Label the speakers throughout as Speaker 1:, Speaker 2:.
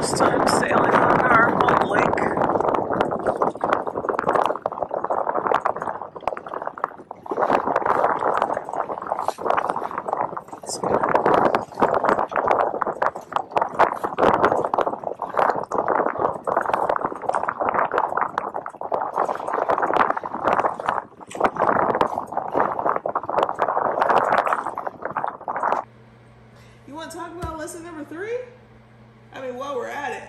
Speaker 1: first time sailing on our home lake. You want to talk about lesson number 3? I mean, while we're at it,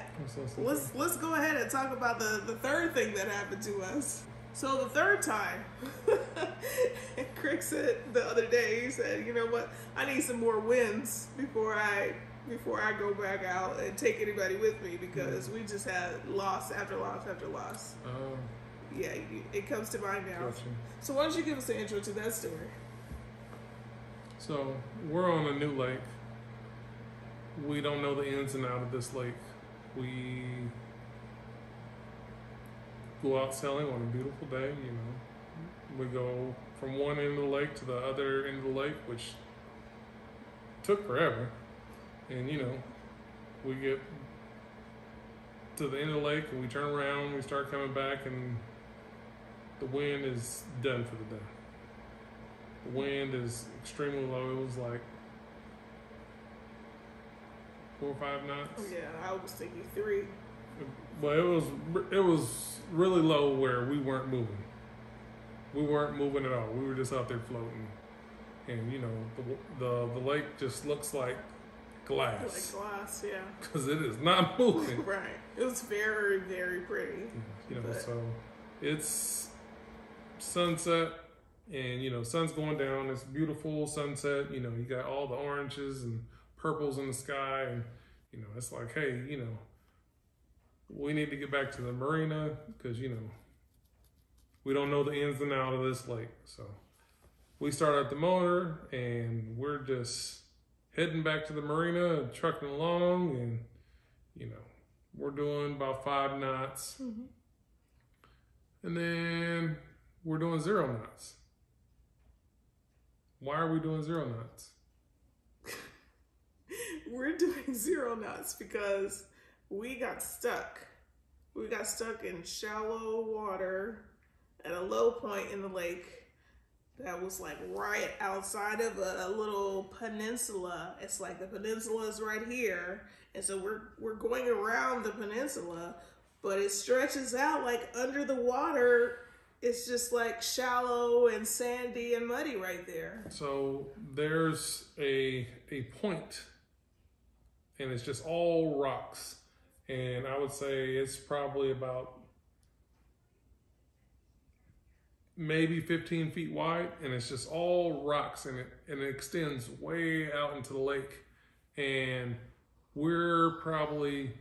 Speaker 1: let's go ahead and talk about the third thing that happened to us. So the third time, Crick said the other day, he said, you know what, I need some more wins before I go back out and take anybody with me, because we just had loss after loss after loss. Yeah, it comes to mind now.
Speaker 2: Gotcha.
Speaker 1: So why don't you give us an intro to that story?
Speaker 2: So we're on a new lake. We don't know the ins and outs of this lake. We go out sailing on a beautiful day, you know. We go from one end of the lake to the other end of the lake, which took forever. And, you know, we get to the end of the lake and we turn around, we start coming back, and the wind is done for the day. The wind is extremely low. It was like 4 or 5 knots.
Speaker 1: Yeah, I was thinking 3.
Speaker 2: Well, it was really low where we weren't moving. We weren't moving at all. We were just out there floating, and you know the lake just looks like glass.
Speaker 1: Like glass, yeah.
Speaker 2: Because it is not moving.
Speaker 1: Right. It was very, very pretty.
Speaker 2: You know, so it's sunset, and you know, sun's going down. It's beautiful sunset. You know, you got all the oranges and purples in the sky, and you know, it's like, hey, you know, we need to get back to the marina, because you know, we don't know the ins and outs of this lake. So we start at the motor and we're just heading back to the marina and trucking along, and you know, we're doing about 5 knots.
Speaker 1: Mm-hmm.
Speaker 2: And then we're doing 0 knots. Why are we doing 0 knots?
Speaker 1: We're doing 0 knots because we got stuck. We got stuck in shallow water at a low point in the lake that was like right outside of a little peninsula. It's like the peninsula is right here, and so we're going around the peninsula, but it stretches out like under the water. It's just like shallow and sandy and muddy right there.
Speaker 2: So there's a point, and it's just all rocks. And I would say it's probably about maybe 15 feet wide, and it's just all rocks, and it extends way out into the lake. And we're probably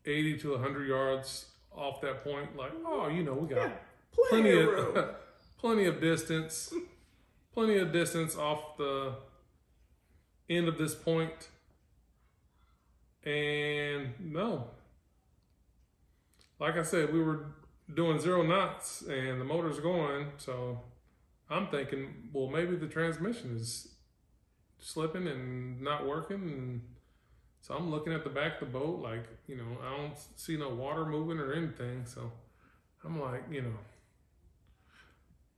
Speaker 2: 80 to 100 yards off that point. Like, oh, you know, we got plenty of room. plenty of distance off the end of this point. And no, like I said, we were doing 0 knots and the motor's going. So I'm thinking, well, maybe the transmission is slipping and not working. And so I'm looking at the back of the boat, like, you know, I don't see no water moving or anything. So I'm like, you know,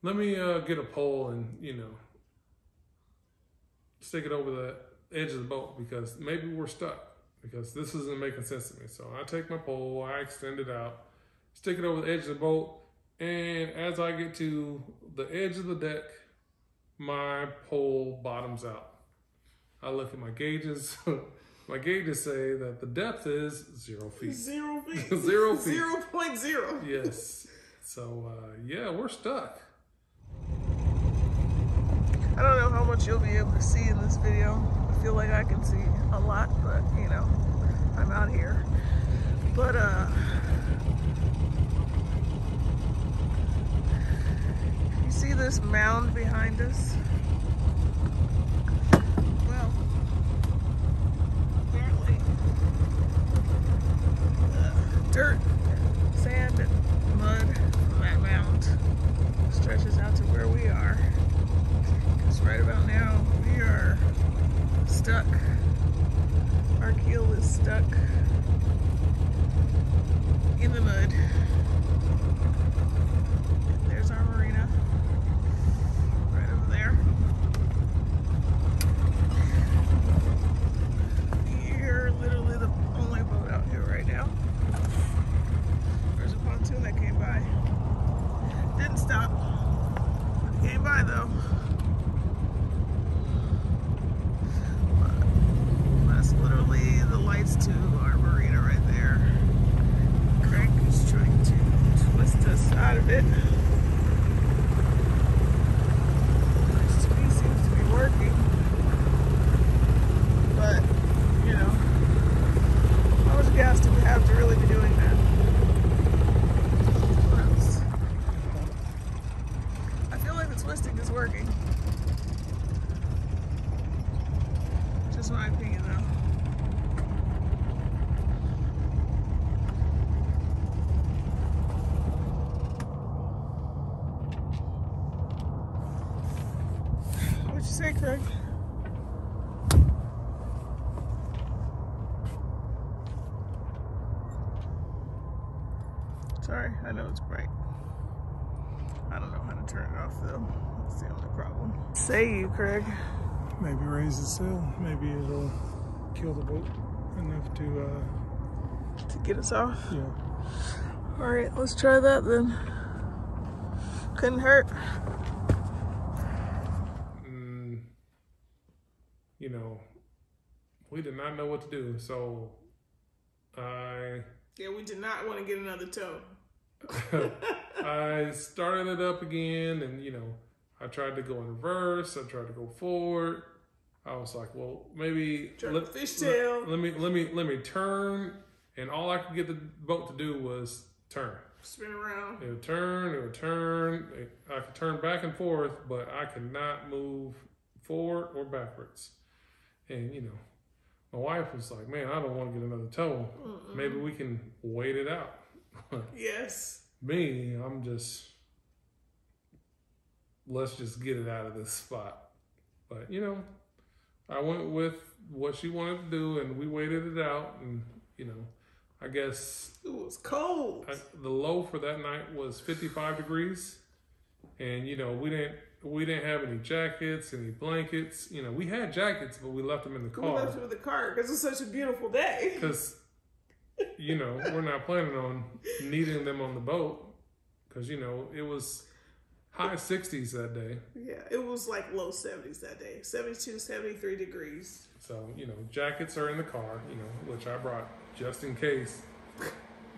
Speaker 2: let me get a pole and, you know, stick it over the edge of the boat, because maybe we're stuck, because this isn't making sense to me. So I take my pole, I extend it out, stick it over the edge of the boat, and as I get to the edge of the deck, my pole bottoms out. I look at my gauges. My gauges say that the depth is 0 feet.
Speaker 1: 0 feet.
Speaker 2: 0 feet.
Speaker 1: 0.0.
Speaker 2: Yes. So, yeah, we're stuck.
Speaker 1: I don't know how much you'll be able to see in this video. I feel like I can see a lot, but you know, I'm out here. But you see this mound behind us? Well, apparently dirt, sand, and mud from that mound stretches out to where we are. Because right about now we are stuck Our keel is stuck in the mud. And there's our marina right over there. We're literally the only boat out here right now. There's a pontoon that came by. Didn't stop. It came by though. That's literally the lights to our marina right there. Craig is trying to twist us out of it. Which to me seems to be working. But, you know, how much gas do we have to really be doing that? What else? I feel like the twisting is working. Just my opinion though. What'd you say, Craig? Sorry, I know it's bright. I don't know how to turn it off though. That's the only problem. Say you, Craig.
Speaker 2: Maybe raise the sail. Maybe it'll kill the boat enough
Speaker 1: To get us off?
Speaker 2: yeah.
Speaker 1: All right, let's try that then. Couldn't hurt.
Speaker 2: You know, we did not know what to do, so
Speaker 1: Yeah, we did not want to get another tow.
Speaker 2: I started it up again, and you know, I tried to go in reverse. I tried to go forward. I was like, well, maybe
Speaker 1: fishtail.
Speaker 2: Let me turn, and all I could get the boat to do was turn.
Speaker 1: Spin around.
Speaker 2: It would turn. It would turn. I could turn back and forth, but I could not move forward or backwards. And you know, my wife was like, "Man, I don't want to get another tow. Maybe we can wait it out."
Speaker 1: Yes.
Speaker 2: Me, I'm just, let's just get it out of this spot. But you know, I went with what she wanted to do, and we waited it out. And you know, I guess
Speaker 1: it was cold.
Speaker 2: The low for that night was 55 degrees, and you know, we didn't have any jackets, any blankets. You know, we had jackets, but we left them in the car.
Speaker 1: We left them in the car because it's such a beautiful day.
Speaker 2: Because, you know, we're not planning on needing them on the boat. Because, you know, it was high 60s that day.
Speaker 1: Yeah, it was like low 70s that day. 72, 73 degrees.
Speaker 2: So, you know, jackets are in the car, you know, which I brought just in case.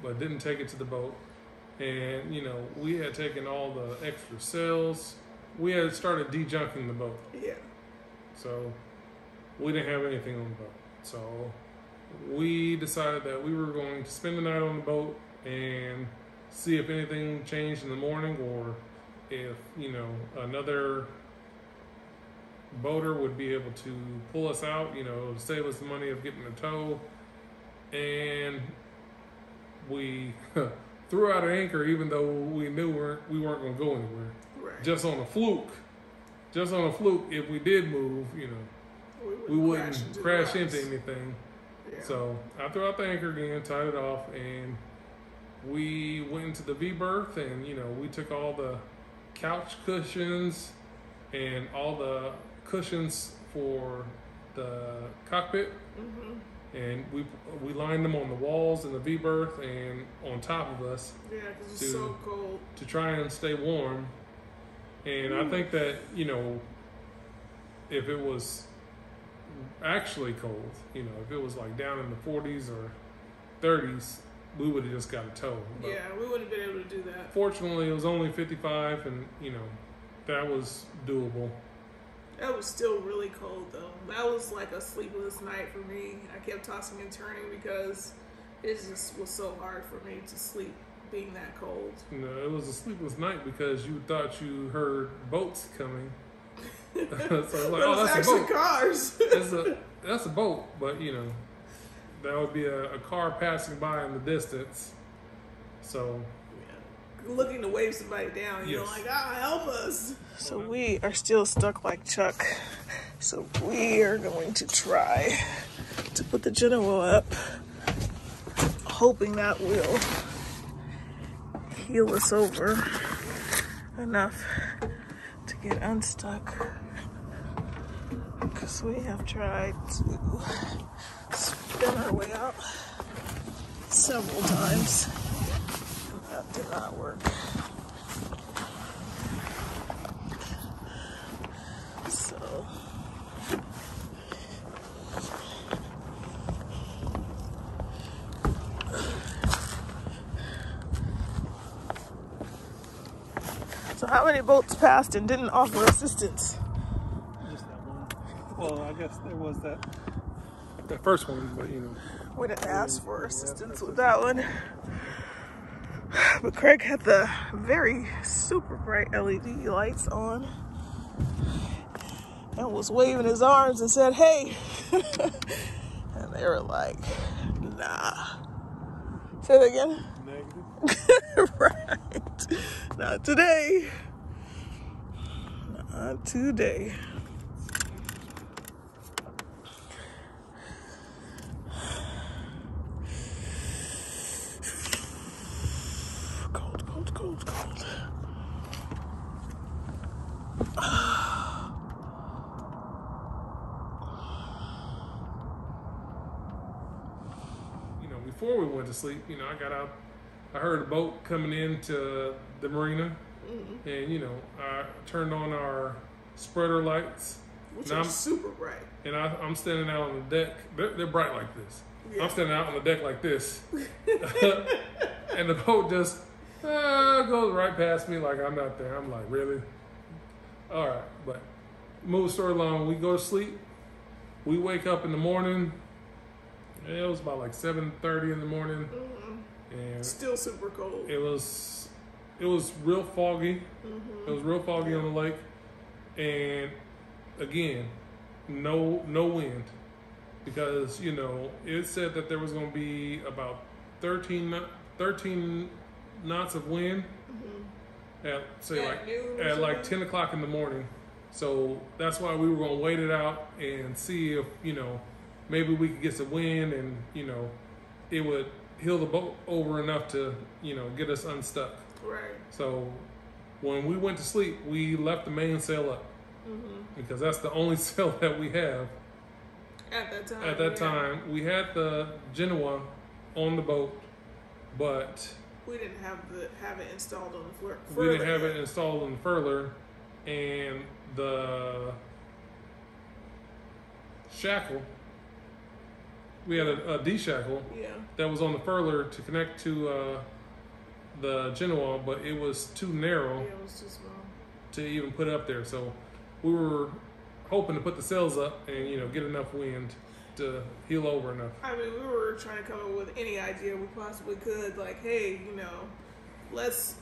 Speaker 2: But didn't take it to the boat. And, you know, we had taken all the extra sails. We had started de-junking the boat.
Speaker 1: Yeah.
Speaker 2: So we didn't have anything on the boat. So we decided that we were going to spend the night on the boat and see if anything changed in the morning, or if, you know, another boater would be able to pull us out, you know, to save us the money of getting a tow. And we threw out an anchor, even though we knew we weren't going to go anywhere.
Speaker 1: Right.
Speaker 2: Just on a fluke, if we did move, you know, we wouldn't crash into anything. Yeah. So I threw out the anchor again, tied it off, and we went into the V berth, and you know, we took all the couch cushions and all the cushions for the cockpit, and we lined them on the walls in the V berth and on top of us.
Speaker 1: Yeah, because it's so cold. To
Speaker 2: try and stay warm. And I think that, you know, if it was actually cold, you know, if it was like down in the 40s or 30s, we would have just got a tow. But
Speaker 1: yeah, we wouldn't have been able to do that.
Speaker 2: Fortunately, it was only 55, and, you know, that was doable.
Speaker 1: That was still really cold, though. That was like a sleepless night for me. I kept tossing and turning because it just was so hard for me to sleep being that cold.
Speaker 2: No, it was a sleepless night because you thought you heard boats coming. So I was like,
Speaker 1: oh, that's actually a boat. Cars.
Speaker 2: That's a boat, but you know, that would be a car passing by in the distance. So
Speaker 1: yeah. Looking to wave somebody down, you know, like, help us. So we are still stuck like Chuck. So we are going to try to put the Genoa up, hoping that will heal us over enough to get unstuck. Because we have tried to spin our way out several times, and that did not work. So how many boats passed and didn't offer assistance?
Speaker 3: Just that one. Well, I guess there was that
Speaker 2: first one, but
Speaker 1: We didn't ask for assistance with that one. But Craig had the very super bright LED lights on and was waving his arms and said, "Hey." And they were like, "Nah." Say that again?
Speaker 3: negative.
Speaker 1: Right. Not today. Not today. Cold, cold, cold, cold.
Speaker 2: Before we went to sleep, I got out. I heard a boat coming into the marina, and I turned on our spreader lights,
Speaker 1: which are super bright.
Speaker 2: And I'm standing out on the deck. They're bright like this. Yeah. I'm standing out on the deck like this, and the boat just goes right past me like I'm not there. I'm like, really? All right, but move the story along. We go to sleep. We wake up in the morning. It was about like 7:30 in the morning, and
Speaker 1: still super cold.
Speaker 2: It was real foggy. It was real foggy on the lake, and again, no wind, because it said that there was going to be about 13 knots of wind at like 10 o'clock in the morning. So that's why we were going to wait it out and see if maybe we could get some wind and, it would heal the boat over enough to, get us unstuck.
Speaker 1: Right.
Speaker 2: So when we went to sleep, we left the mainsail up because that's the only sail that we have.
Speaker 1: At that time.
Speaker 2: At that time, we had the Genoa on the boat, but
Speaker 1: we didn't have it installed on the furler.
Speaker 2: We didn't have it installed on the furler, and the shackle. We had a D-shackle that was on the furler to connect to the Genoa, but it was too narrow
Speaker 1: it was too small
Speaker 2: to even put up there. So we were hoping to put the sails up and get enough wind to heal over enough.
Speaker 1: I mean, we were trying to come up with any idea we possibly could, like, hey, let's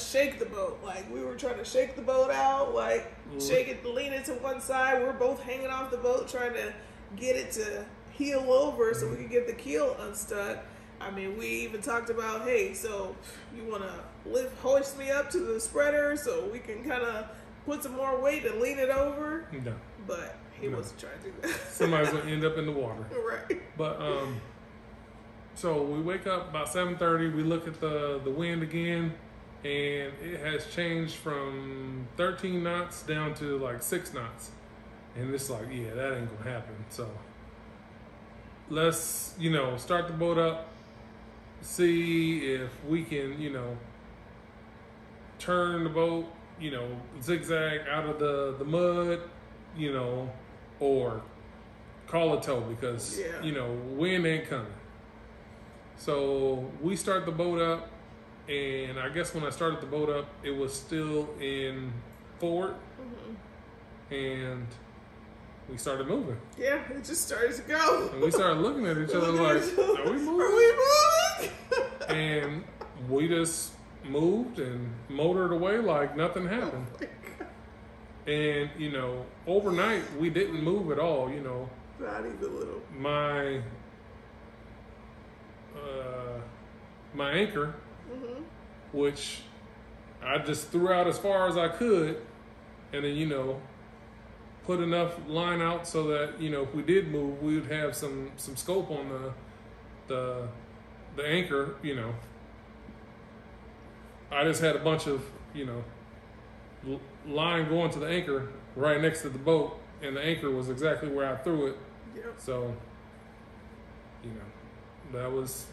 Speaker 1: shake the boat. Like, we were trying to shake the boat out, like shake it, lean it to one side. We're both hanging off the boat trying to get it to heel over so we could get the keel unstuck. I mean, we even talked about, hey, so you want to hoist me up to the spreader so we can kind of put some more weight and lean it over?
Speaker 2: No.
Speaker 1: But he wasn't trying to do that.
Speaker 2: Somebody's going to end up in the water.
Speaker 1: Right.
Speaker 2: But, so we wake up about 7:30. We look at the wind again, and it has changed from 13 knots down to like 6 knots. And it's like, yeah, that ain't going to happen. So let's, start the boat up, see if we can, turn the boat, zigzag out of the mud, or call a tow because, wind ain't coming. So we start the boat up, and I guess when I started the boat up, it was still in forward, and we started moving.
Speaker 1: Yeah, it just started to go.
Speaker 2: And we started looking at each other like, are we moving?
Speaker 1: Are we moving?
Speaker 2: And we just moved and motored away like nothing happened.
Speaker 1: Oh
Speaker 2: and, overnight we didn't move at all,
Speaker 1: Not even a little.
Speaker 2: My anchor, which I just threw out as far as I could, and then, put enough line out so that, you know, if we did move, we would have some scope on the anchor, you know. I just had a bunch of, you know, line going to the anchor right next to the boat, and the anchor was exactly where I threw it.
Speaker 1: Yep.
Speaker 2: So, you know, that was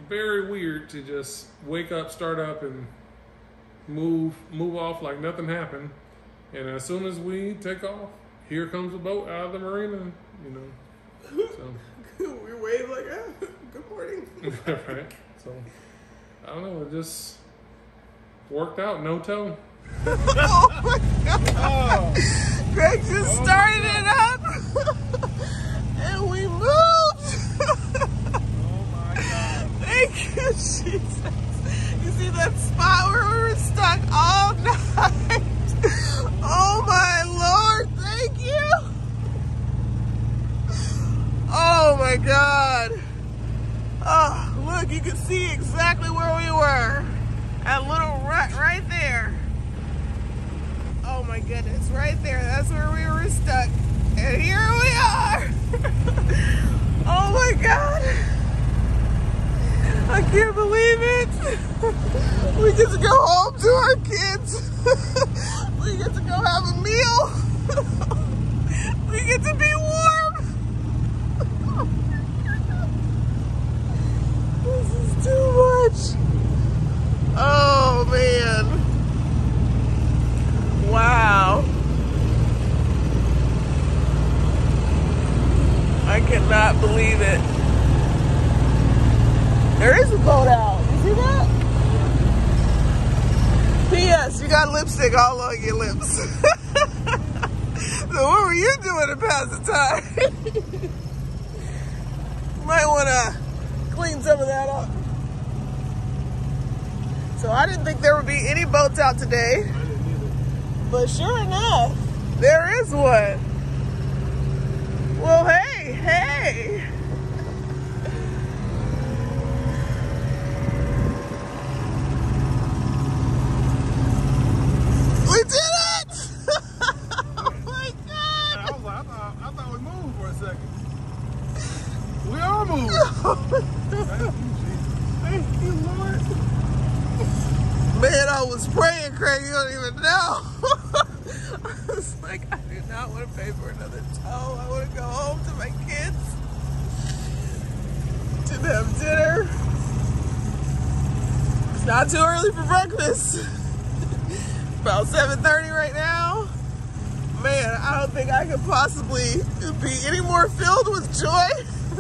Speaker 2: very weird to just wake up, start up, and move off like nothing happened. And as soon as we take off, here comes a boat out of the marina, you know. So
Speaker 1: we wave like, oh, good morning.
Speaker 2: right. So I don't know, it just worked out, no tow.
Speaker 1: Oh my God. Greg just started it up and we moved.
Speaker 3: Oh my God.
Speaker 1: Thank you, Jesus. You see that spot where we were stuck all night? Oh my Lord, thank you. Oh my God. Oh, look, you can see exactly where we were. That little rut right there. Oh my goodness, right there. That's where we were stuck. And here we are. Oh my God. I can't believe it. We get to go home to our kids. We get to go have a meal. We get to be warm. This is too much. Oh man. Wow. I cannot believe it. There is a boat out. You see that? P.S. You got lipstick all on your lips. So what were you doing to pass the time? Might want to clean some of that up. So I didn't think there would be any boats out today.
Speaker 3: I didn't either.
Speaker 1: But sure enough, there is one. Well, hey, hey. We did it! Oh my God!
Speaker 3: I was like, I thought we moved for a second. We are moving. Thank you, Jesus.
Speaker 1: Thank you, Lord. Man, I was praying, Craig, you don't even know. I was like, I do not want to pay for another tow. I want to go home to my kids. To have dinner. It's not too early for breakfast. About 7:30 right now. Man, I don't think I could possibly be any more filled with joy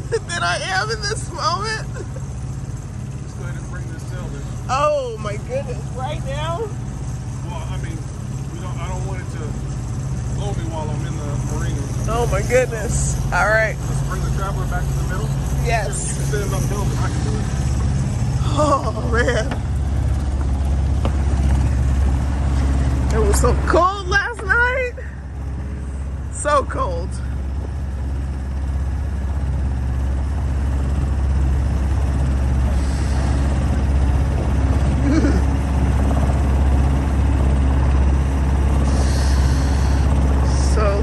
Speaker 1: than I am in this moment.
Speaker 3: Let's go ahead and bring this sail in.
Speaker 1: Oh my goodness, right now?
Speaker 3: Well, I mean, I don't want it to blow me while I'm in the marina.
Speaker 1: Oh my goodness. All right.
Speaker 3: Let's bring the traveler back to the middle.
Speaker 1: Yes.
Speaker 3: You can stand uphill, but I can do it.
Speaker 1: Oh man. It was so cold last night. So cold.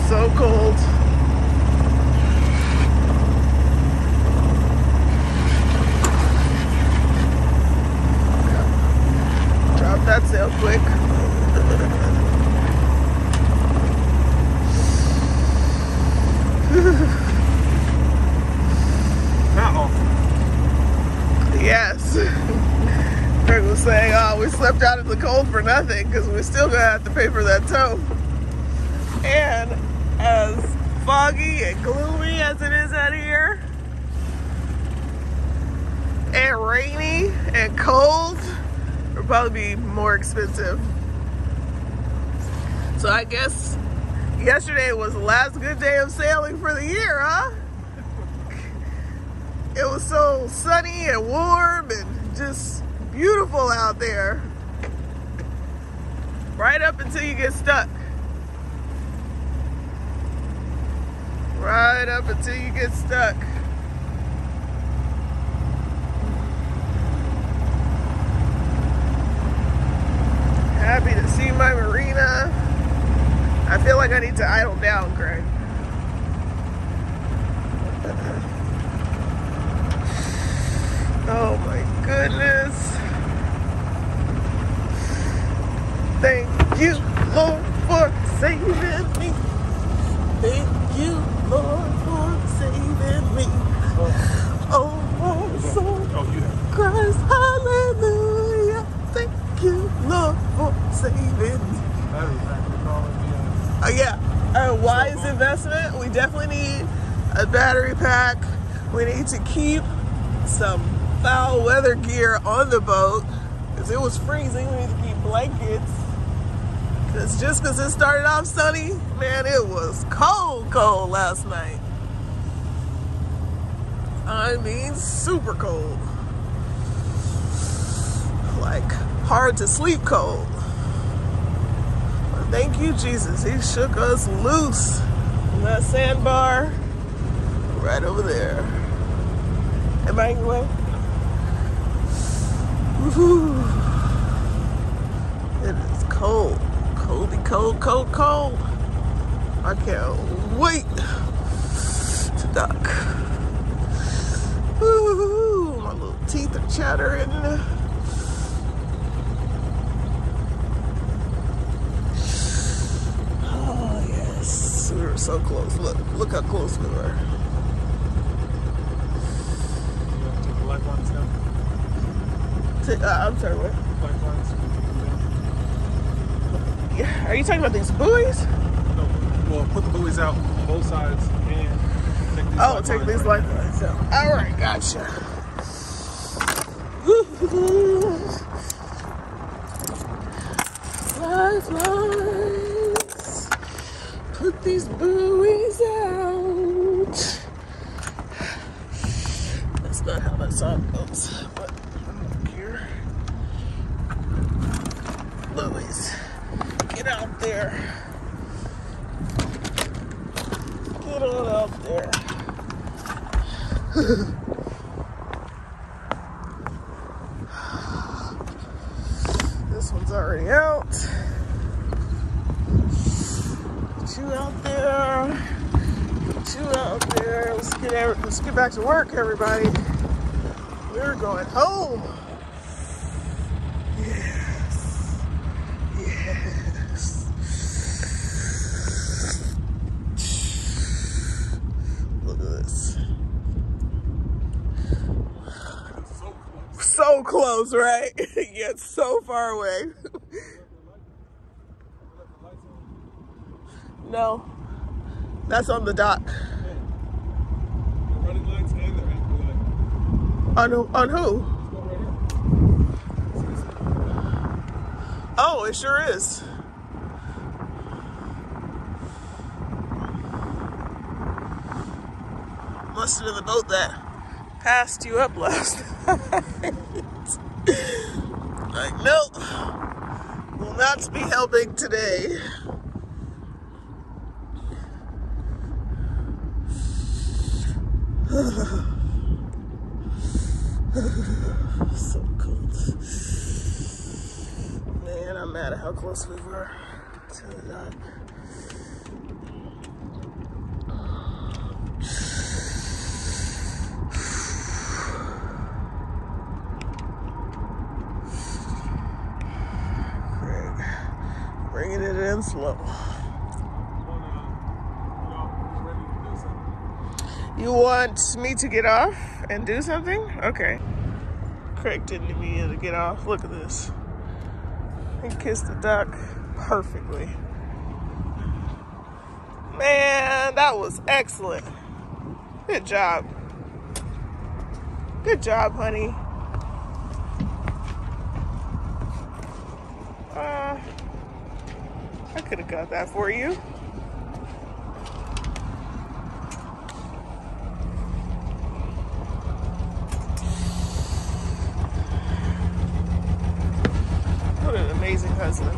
Speaker 1: So cold. Drop that sail quick. Yes. Greg was saying, oh, we slept out in the cold for nothing because we're still going to have to pay for that tow. And as foggy and gloomy as it is out here, and rainy and cold, it'll probably be more expensive. So I guess yesterday was the last good day of sailing for the year, huh? It was so sunny and warm and just beautiful out there. Right up until you get stuck. Right up until you get stuck. Happy to see my marina. I feel like I need to idle down, Greg. Oh my goodness. Thank you, Lord, for saving me. Thank you, Lord, for saving me. Oh, my soul cries hallelujah. Thank you, Lord, for saving me. Yeah, a wise investment. We definitely need a battery pack. We need to keep some foul weather gear on the boat because it was freezing. We need to keep blankets. Because just because it started off sunny, man, it was cold last night. I mean, super cold. Like, hard to sleep cold. But thank you, Jesus. He shook us loose from that sandbar right over there. Am I in your way? Woohoo. It is cold. Coldy, cold. I can't wait to dock. Woo-hoo, my little teeth are chattering. Oh yes, we were so close. Look how close we were.
Speaker 3: Take the lifelines down.
Speaker 1: I'm sorry, what?
Speaker 3: Lifelines.
Speaker 1: Yeah, are you talking about these buoys?
Speaker 3: No, well, put the buoys out on both sides and take these
Speaker 1: Take these lifelines out. All right, gotcha. Lifelines. Put these buoys out. That's not how that song goes, but I don't care. Buoys. Get out there. Get on out there. This one's already out. Get you out there. Get you out there. Let's get back to work, everybody. We're going home. So close, right? Yet so far away. No, that's on the dock.
Speaker 3: Running lights and the anchor light.
Speaker 1: On who? Oh, it sure is. Must have been the boat that passed you up last night. Like, nope, will not be helping today. So cold. Man, I'm mad at how close we were to the dock. Bringing it in slow. You want me to get off and do something? Okay. Craig didn't need me to get off. Look at this. He kissed the duck perfectly. Man, that was excellent. Good job. Good job, honey. I could have got that for you. What an amazing husband.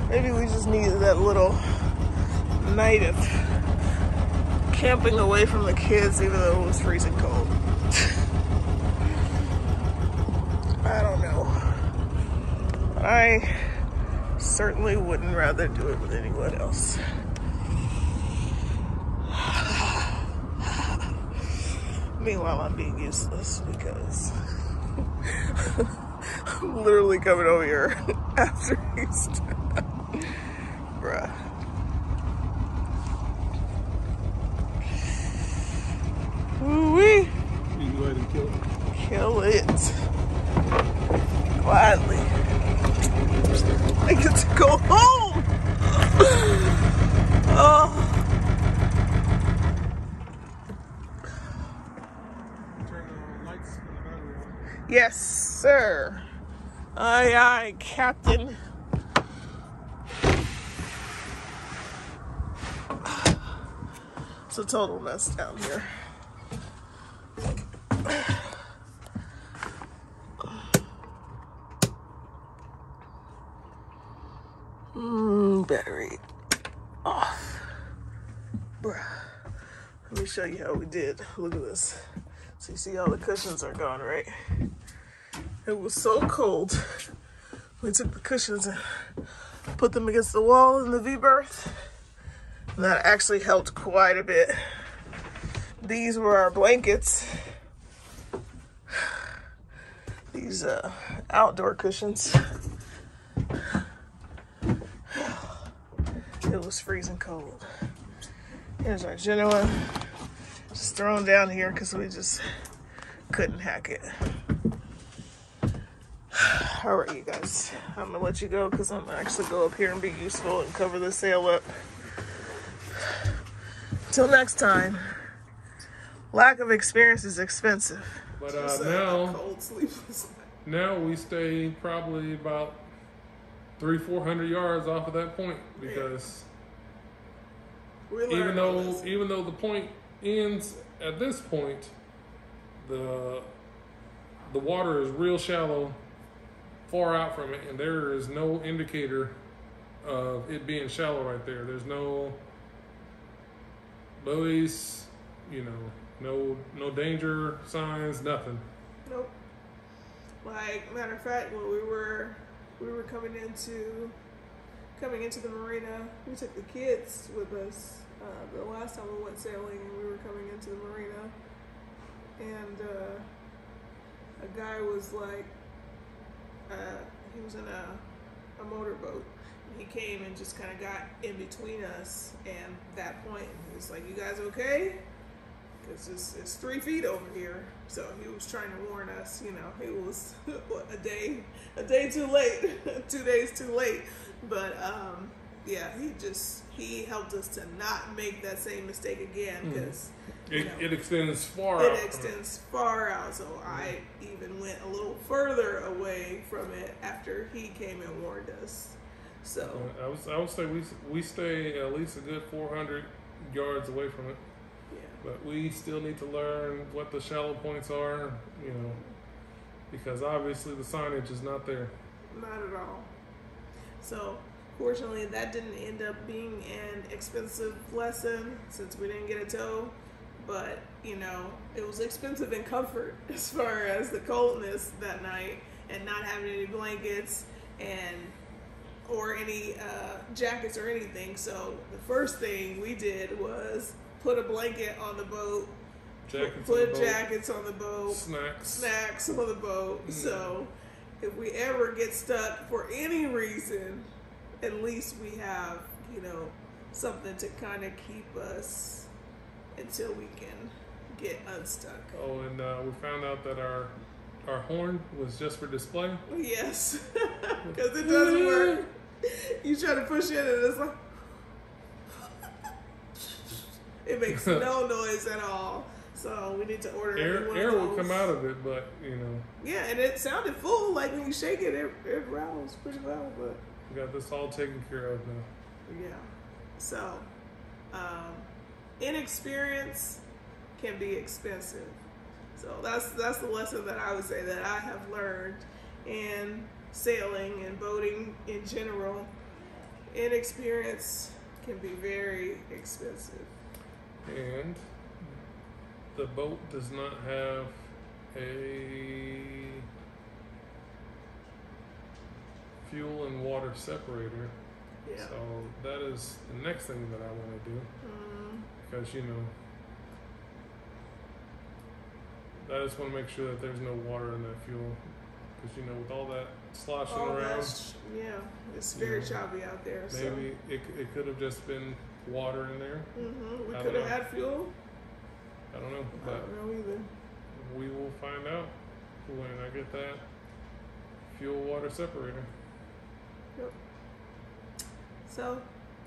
Speaker 1: Maybe we just needed that little night of camping away from the kids, even though it was freezing cold. I don't know. I certainly wouldn't rather do it with anyone else. Meanwhile, I'm being useless because I'm literally coming over here after he's done. Bruh. Ooh-wee.
Speaker 3: You can go ahead and kill it.
Speaker 1: Kill it. Gladly. I get to go home. Oh.
Speaker 3: Turn the lights and the battery on.
Speaker 1: Yes, sir. Aye, aye, Captain. It's a total mess down here. Battery off. Bruh. Let me show you how we did. Look at this. So you see all the cushions are gone, right? It was so cold. We took the cushions and put them against the wall in the V-berth. And that actually helped quite a bit. These were our blankets. These outdoor cushions. It was freezing cold. Here's our genuine. Just thrown down here because we just couldn't hack it. All right, you guys. I'm gonna let you go because I'm gonna actually go up here and be useful and cover the sail up. Till next time. Lack of experience is expensive.
Speaker 2: But
Speaker 1: Cold, sleepless night.
Speaker 2: now we stay probably about 300-400 yards off of that point because even though the point ends at this point, the water is real shallow, far out from it, and there is no indicator of it being shallow right there. There's no buoys, no danger signs, nothing.
Speaker 1: Nope. Like, matter of fact, when we were coming into the marina, we took the kids with us. The last time we went sailing, and we were coming into the marina, and a guy was like, he was in a motorboat. He came and just kind of got in between us, and that point, he was like, "You guys okay? Because it's 3 feet over here." So he was trying to warn us. It was what, a day too late, 2 days too late. But yeah, he helped us to not make that same mistake again because
Speaker 2: it extends far out.
Speaker 1: It extends far out. So I even went a little further away from it after he came and warned us. So
Speaker 2: I would say we stay at least a good 400 yards away from it.
Speaker 1: Yeah.
Speaker 2: But we still need to learn what the shallow points are, because obviously the signage is not there.
Speaker 1: Not at all. So fortunately, that didn't end up being an expensive lesson since we didn't get a tow. But, it was expensive in comfort as far as the coldness that night and not having any blankets or any jackets or anything. So the first thing we did was put a blanket on the boat, put jackets on the boat, snacks on the boat. So if we ever get stuck for any reason, at least we have, something to kind of keep us until we can get unstuck.
Speaker 2: Oh, and we found out that our horn was just for display.
Speaker 1: Yes, because it doesn't work. You try to push it and it's like, it makes no noise at all. So we need to order
Speaker 2: air will come out of it, but
Speaker 1: Yeah, and it sounded full. Like when you shake it, it rattles pretty well. But
Speaker 2: we got this all taken care of now.
Speaker 1: Yeah. So, inexperience can be expensive. So that's the lesson that I would say that I have learned in sailing and boating in general. Inexperience can be very expensive.
Speaker 2: And the boat does not have fuel and water separator.
Speaker 1: Yeah.
Speaker 2: So that is the next thing that I want to do, because I just want to make sure that there's no water in that fuel, because with all that sloshing around,
Speaker 1: it's very choppy out there.
Speaker 2: Maybe it could have just been water in there.
Speaker 1: We could have had fuel.
Speaker 2: I don't know,
Speaker 1: I
Speaker 2: but
Speaker 1: don't know either.
Speaker 2: we will find out when I get that fuel water separator.
Speaker 1: Yep. So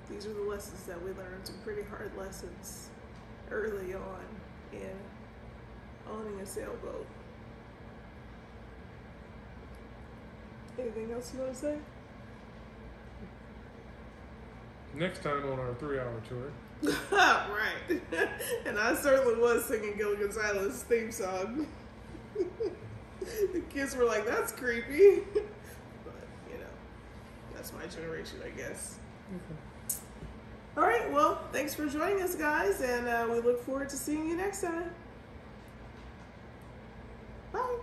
Speaker 1: these are the lessons that we learned, some pretty hard lessons early on in owning a sailboat. Anything else you want to say?
Speaker 2: Next time on our 3-hour tour.
Speaker 1: Right. And I certainly was singing Gilligan's Island's theme song. The kids were like, that's creepy. But, that's my generation, I guess. All right, well, thanks for joining us, guys, and we look forward to seeing you next time. Bye.